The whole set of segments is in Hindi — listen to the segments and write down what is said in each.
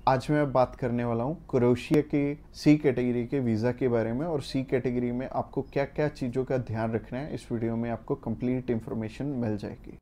आज मैं बात करने वाला हूँ क्रोएशिया के सी कैटेगरी के वीज़ा के बारे में। और सी कैटेगरी में आपको क्या क्या चीज़ों का ध्यान रखना है, इस वीडियो में आपको कंप्लीट इन्फॉर्मेशन मिल जाएगी।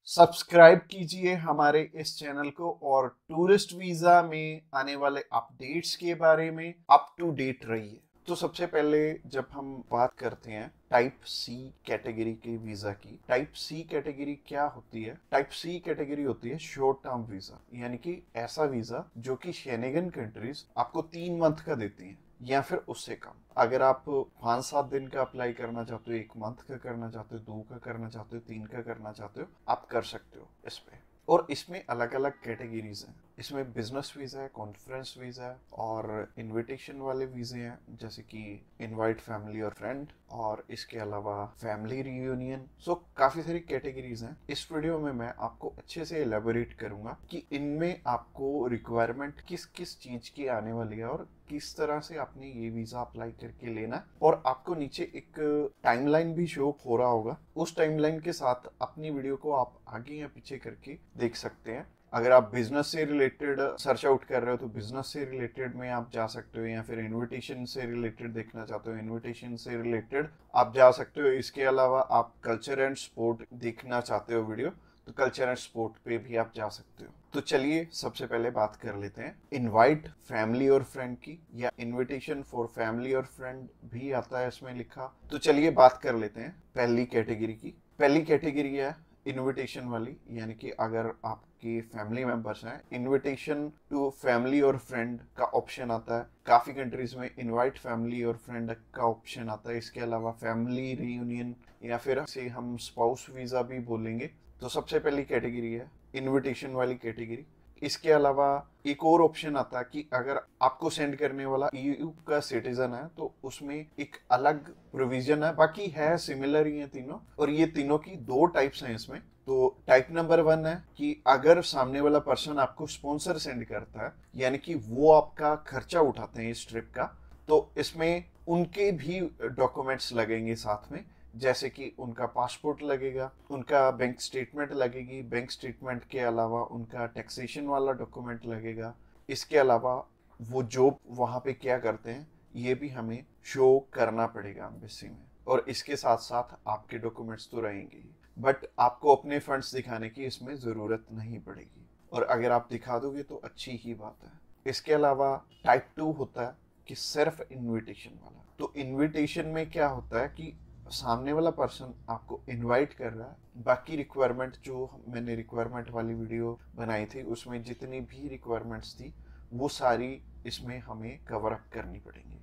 सब्सक्राइब कीजिए हमारे इस चैनल को और टूरिस्ट वीज़ा में आने वाले अपडेट्स के बारे में अप टू डेट रहिए। तो सबसे पहले जब हम बात करते हैं टाइप सी कैटेगरी के वीजा की, टाइप सी कैटेगरी क्या होती है? टाइप सी कैटेगरी होती है शॉर्ट टर्म वीजा, यानी कि ऐसा वीजा जो कि शेनेगन कंट्रीज आपको 3 मंथ का देती हैं या फिर उससे कम। अगर आप 5-7 दिन का अप्लाई करना चाहते हो, 1 मंथ का करना चाहते हो, 2 का करना चाहते हो, 3 का करना चाहते हो, आप कर सकते हो इस पे। और इसमें अलग अलग कैटेगरीज हैं। इसमें बिजनेस वीजा है, कॉन्फ्रेंस वीजा है और इनविटेशन वाले वीजे हैं, जैसे कि इनवाइट फैमिली और फ्रेंड, और इसके अलावा फैमिली रियूनियन। सो काफी सारी कैटेगरीज हैं। इस वीडियो में मैं आपको अच्छे से एलेबोरेट करूंगा कि इनमें आपको रिक्वायरमेंट किस किस चीज की आने वाली है और किस तरह से आपने ये वीजा अप्लाई करके लेना है। और आपको नीचे एक टाइमलाइन भी शो हो रहा होगा, उस टाइमलाइन के साथ अपनी वीडियो को आप आगे या पीछे करके देख सकते हैं। अगर आप बिजनेस से रिलेटेड सर्च आउट कर रहे हो तो बिजनेस से रिलेटेड में आप जा सकते हो, या फिर इनविटेशन से रिलेटेड देखना चाहते हो, इनविटेशन से रिलेटेड आप जा सकते हो। इसके अलावा आप कल्चर एंड स्पोर्ट देखना चाहते हो वीडियो, तो कल्चर एंड स्पोर्ट पे भी आप जा सकते हो। तो चलिए सबसे पहले बात कर लेते हैं इनवाइट फैमिली और फ्रेंड की, या इनविटेशन फॉर फैमिली और फ्रेंड भी आता है इसमें लिखा। तो चलिए बात कर लेते हैं पहली कैटेगरी की। पहली कैटेगरी है इनविटेशन वाली, यानी कि अगर आपकी फैमिली मेंबर्स हैं, इनविटेशन टू फैमिली और फ्रेंड का ऑप्शन आता है। काफी कंट्रीज में इनवाइट फैमिली और फ्रेंड का ऑप्शन आता है। इसके अलावा फैमिली रियूनियन, या फिर से हम स्पाउस वीजा भी बोलेंगे। तो सबसे पहली कैटेगरी है इनविटेशन वाली कैटेगरी। इसके अलावा एक और ऑप्शन आता है कि अगर आपको सेंड करने वाला ईयू का सिटीजन है तो उसमें एक अलग प्रोविजन है, बाकी है सिमिलर ही है तीनों। और ये तीनों की 2 टाइप्स हैं इसमें। तो टाइप नंबर 1 है कि अगर सामने वाला पर्सन आपको स्पॉन्सर सेंड करता है, यानी कि वो आपका खर्चा उठाते हैं इस ट्रिप का, तो इसमें उनके भी डॉक्यूमेंट्स लगेंगे साथ में, जैसे कि उनका पासपोर्ट लगेगा, उनका बैंक स्टेटमेंट लगेगी, बैंक स्टेटमेंट के अलावा उनका टैक्सेशन वाला डॉक्यूमेंट लगेगा। इसके अलावा वो जॉब वहाँ पे क्या करते हैं ये भी हमें शो करना पड़ेगा एम्बेसी में। और इसके साथ साथ आपके डॉक्यूमेंट्स तो रहेंगे ही, बट आपको अपने फंड्स दिखाने की इसमें ज़रूरत नहीं पड़ेगी, और अगर आप दिखा दोगे तो अच्छी ही बात है। इसके अलावा टाइप 2 होता है कि सिर्फ इनविटेशन वाला। तो इनविटेशन में क्या होता है कि सामने वाला पर्सन आपको इनवाइट कर रहा है, बाकी रिक्वायरमेंट जो मैंने रिक्वायरमेंट वाली वीडियो बनाई थी उसमें जितनी भी रिक्वायरमेंट्स थी वो सारी इसमें हमें कवर अप करनी पड़ेंगी।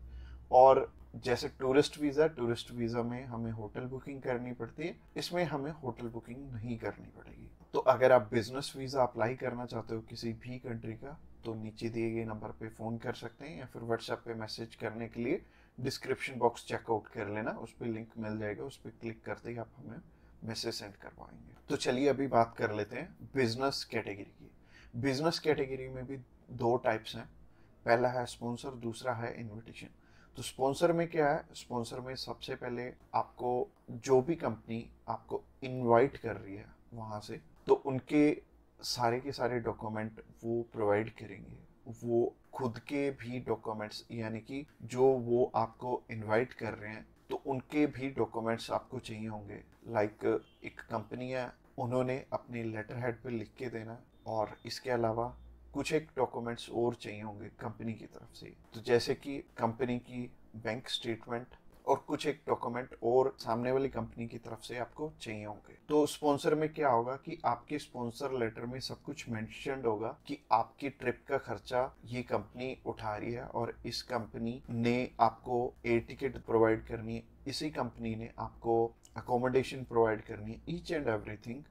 और जैसे टूरिस्ट वीज़ा में हमें होटल बुकिंग करनी पड़ती है, इसमें हमें होटल बुकिंग नहीं करनी पड़ेगी। तो अगर आप बिजनेस वीज़ा अप्लाई करना चाहते हो किसी भी कंट्री का, तो नीचे दिए गए नंबर पे फ़ोन कर सकते हैं, या फिर व्हाट्सएप पे मैसेज करने के लिए डिस्क्रिप्शन बॉक्स चेकआउट कर लेना, उस पर लिंक मिल जाएगा, उस पर क्लिक करते ही आप हमें मैसेज सेंड करवाएंगे। तो चलिए अभी बात कर लेते हैं बिजनेस कैटेगरी की। बिजनेस कैटेगरी में भी 2 टाइप्स हैं, पहला है स्पॉन्सर, दूसरा है इनविटेशन। तो स्पॉन्सर में क्या है? स्पॉन्सर में सबसे पहले आपको जो भी कंपनी आपको इनवाइट कर रही है वहाँ से, तो उनके सारे के सारे डॉक्यूमेंट वो प्रोवाइड करेंगे। वो खुद के भी डॉक्यूमेंट्स, यानी कि जो वो आपको इनवाइट कर रहे हैं तो उनके भी डॉक्यूमेंट्स आपको चाहिए होंगे। लाइक एक कंपनी है, उन्होंने अपने लेटर हेड पे लिख के देना, और इसके अलावा कुछ एक डॉक्यूमेंट्स और चाहिए होंगे कंपनी की तरफ से। तो जैसे कि कंपनी की बैंक स्टेटमेंट और कुछ एक डॉक्यूमेंट और सामने वाली कंपनी की तरफ से आपको चाहिए होंगे। तो स्पॉन्सर में क्या होगा कि आपके स्पॉन्सर लेटर में सब कुछ मेंशन्ड होगा कि आपकी ट्रिप का खर्चा ये कंपनी उठा रही है, और इस कंपनी ने आपको एयर टिकट प्रोवाइड करनी है, इसी कंपनी ने आपको अकोमोडेशन प्रोवाइड करनी है, ईच एंड एवरीथिंग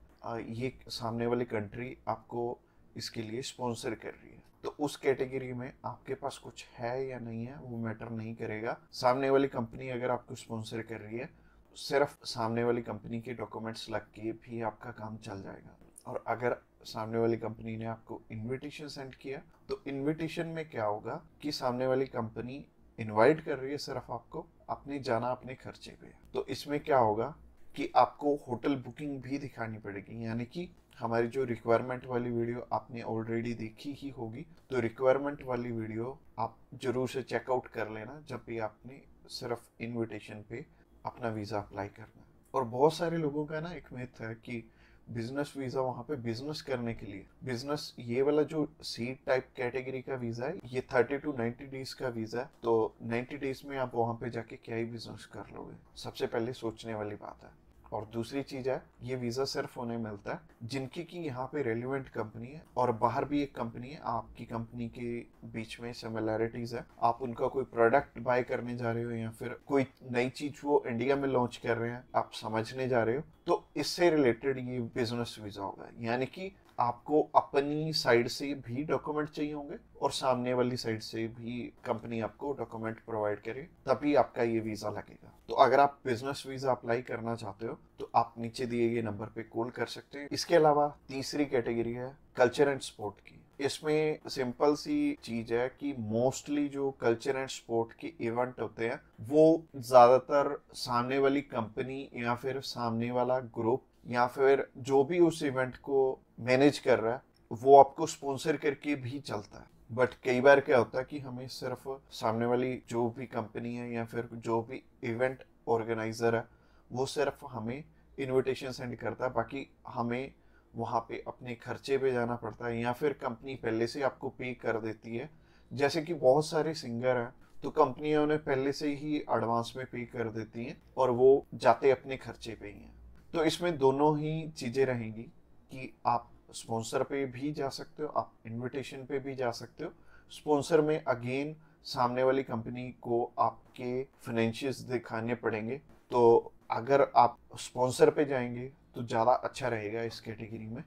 ये सामने वाली कंट्री आपको इसके लिए स्पॉन्सर कर रही है। तो उस कैटेगरी में आपके पास कुछ है या नहीं है वो मैटर नहीं करेगा। सामने वाली कंपनी अगर आपको स्पॉन्सर कर रही है, सिर्फ सामने वाली कंपनी के डॉक्यूमेंट्स लग के भी आपका काम चल जाएगा। और अगर सामने वाली कंपनी ने आपको इनविटेशन सेंड किया, तो इनविटेशन में क्या होगा कि सामने वाली कंपनी इनवाइट कर रही है सिर्फ आपको, अपने जाना अपने खर्चे पे। तो इसमें क्या होगा कि आपको होटल बुकिंग भी दिखानी पड़ेगी, यानी कि हमारी जो रिक्वायरमेंट वाली वीडियो आपने ऑलरेडी देखी ही होगी, तो रिक्वायरमेंट वाली वीडियो आप जरूर से चेकआउट कर लेना जब भी आपने सिर्फ इनविटेशन पे अपना वीज़ा अप्लाई करना है। और बहुत सारे लोगों का ना एक मिथ है कि बिजनेस वीज़ा वहाँ पे बिजनेस करने के लिए, बिजनेस ये वाला जो सी टाइप कैटेगरी का वीज़ा है ये 30 to 90 डेज का वीज़ा है, तो 90 डेज में आप वहाँ पे जाके क्या ही बिजनेस कर लोगे, सबसे पहले सोचने वाली बात है। और दूसरी चीज है, ये वीजा सिर्फ उन्हें मिलता है जिनकी की यहाँ पे रेलिवेंट कंपनी है और बाहर भी एक कंपनी है, आपकी कंपनी के बीच में सिमिलैरिटीज है, आप उनका कोई प्रोडक्ट बाय करने जा रहे हो या फिर कोई नई चीज वो इंडिया में लॉन्च कर रहे हैं आप समझने जा रहे हो, तो इससे रिलेटेड ये बिजनेस वीजा होगा। यानी कि आपको अपनी साइड से भी डॉक्यूमेंट चाहिए होंगे और सामने वाली साइड से भी कंपनी आपको डॉक्यूमेंट प्रोवाइड करे, तभी आपका ये वीजा लगेगा। तो अगर आप बिजनेस वीजा अप्लाई करना चाहते हो तो आप नीचे दिए गए नंबर पे कॉल कर सकते हैं। इसके अलावा तीसरी कैटेगरी है कल्चर एंड स्पोर्ट की। इसमें सिंपल सी चीज है कि मोस्टली जो कल्चर एंड स्पोर्ट के इवेंट होते हैं वो ज्यादातर सामने वाली कंपनी या फिर सामने वाला ग्रुप या फिर जो भी उस इवेंट को मैनेज कर रहा है वो आपको स्पॉन्सर करके भी चलता है। बट कई बार क्या होता है कि हमें सिर्फ सामने वाली जो भी कंपनी है या फिर जो भी इवेंट ऑर्गेनाइजर है वो सिर्फ हमें इनविटेशन सेंड करता है, बाकी हमें वहाँ पे अपने खर्चे पे जाना पड़ता है या फिर कंपनी पहले से आपको पे कर देती है। जैसे कि बहुत सारे सिंगर हैं तो कंपनियां उन्हें पहले से ही एडवांस में पे कर देती हैं और वो जाते अपने खर्चे पे ही हैं। तो इसमें दोनों ही चीज़ें रहेंगी कि आप स्पॉन्सर पे भी जा सकते हो, आप इनविटेशन पे भी जा सकते हो। स्पॉन्सर में अगेन सामने वाली कंपनी को आपके फाइनेंशियल्स दिखाने पड़ेंगे, तो अगर आप स्पॉन्सर पे जाएंगे तो ज़्यादा अच्छा रहेगा इस कैटेगरी में।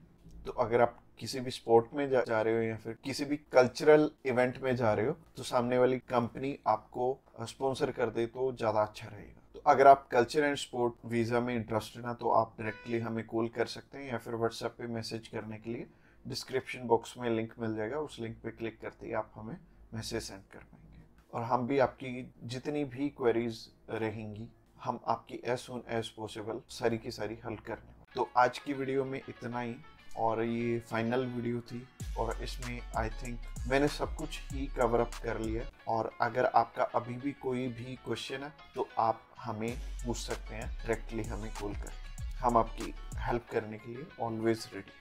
तो अगर आप किसी भी स्पोर्ट में जा रहे हो या फिर किसी भी कल्चरल इवेंट में जा रहे हो तो सामने वाली कंपनी आपको स्पॉन्सर कर दे तो ज़्यादा अच्छा रहेगा। तो अगर आप कल्चर एंड स्पोर्ट वीज़ा में इंटरेस्टेड हैं तो आप डायरेक्टली हमें कॉल कर सकते हैं या फिर व्हाट्सएप पे मैसेज करने के लिए डिस्क्रिप्शन बॉक्स में लिंक मिल जाएगा, उस लिंक पे क्लिक करते ही आप हमें मैसेज सेंड कर पाएंगे और हम भी आपकी जितनी भी क्वेरीज रहेंगी हम आपकी एज सुन एज पॉसिबल सारी की सारी हल करने। तो आज की वीडियो में इतना ही और ये फाइनल वीडियो थी और इसमें आई थिंक मैंने सब कुछ ही कवर अप कर लिया। और अगर आपका अभी भी कोई भी क्वेश्चन है तो आप हमें पूछ सकते हैं डायरेक्टली हमें कॉल करके, हम आपकी हेल्प करने के लिए ऑलवेज रेडी।